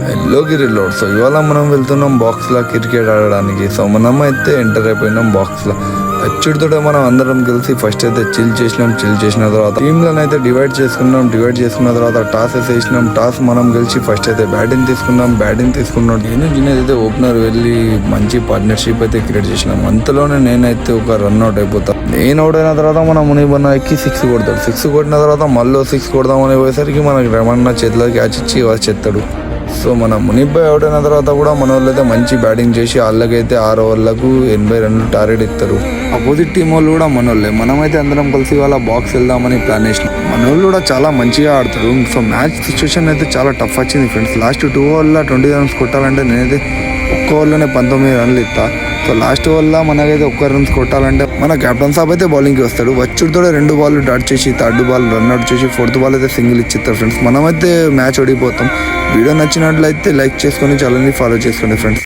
Hello గిరిలోడ్. So ఇవాళ మనం వెళ్తున్నాం బాక్స్లో క్రికెట్ ఆడడానికి. సో మనం అయితే ఎంటర్ అయిపోయినాం బాక్స్లో. వచ్చుడితోటే మనం అందరం కలిసి ఫస్ట్ అయితే చిల్ చేసిన తర్వాత టీంలను అయితే డివైడ్ చేసుకున్న తర్వాత టాస్ వేసినాం. టాస్ మనం గెలిచి ఫస్ట్ అయితే బ్యాటింగ్ తీసుకున్నాం. నేను జినేద్ అయితే ఓపెనర్ వెళ్ళి మంచి పార్ట్నర్షిప్ అయితే క్రియేట్ చేసినాం. అంతలోనే నేనైతే ఒక రన్అట్ అయిపోతాను. నేను అవుట్ అయిన తర్వాత మన మునిబన్న ఎక్కి 6 కొడతాడు. 6 కొట్టిన తర్వాత మళ్ళీ 6 కొడదామని పోయేసరికి మనకి రమణ చేతిలో క్యాచ్ ఇచ్చి చెత్తాడు. సో మన మునిపై అవుట్ అయిన తర్వాత కూడా మన వాళ్ళు అయితే మంచి బ్యాటింగ్ చేసి వాళ్ళకైతే 6 ఓవర్లకు 80 రన్లు టార్గెట్ ఇస్తారు. అపోజిట్ టీం వాళ్ళు కూడా మన వాళ్ళే. మనమైతే అందరం కలిసి వాళ్ళ బాక్స్ వెళ్దామని ప్లాన్ చేసినాం. మన వాళ్ళు కూడా చాలా మంచిగా ఆడతారు. సో మ్యాచ్ సిచ్యువేషన్ అయితే చాలా టఫ్ వచ్చింది ఫ్రెండ్స్. లాస్ట్ 2 ఓవర్లో 20 రన్స్ కొట్టాలంటే నేనైతే ఒక్క ఓవర్లోనే 19 రన్లు ఇస్తా. సో లాస్ట్ ఓవర్లో మనకైతే 1 రన్స్ కొట్టాలంటే మన కెప్టెన్ సాబ్ అయితే బౌలింగ్కి వస్తాడు. వచ్చుడితో 2 బాల్ డాట్ చేసి 3rd బాల్ రన్అట్ చేసి 4th బాల్ అయితే సింగిల్ ఇచ్చిస్తారు ఫ్రెండ్స్. మనమైతే మ్యాచ్ ఓడిపోతాం. వీడియో నచ్చినట్లయితే లైక్ చేసుకొని ఛానల్ని ఫాలో చేసుకోండి ఫ్రెండ్స్.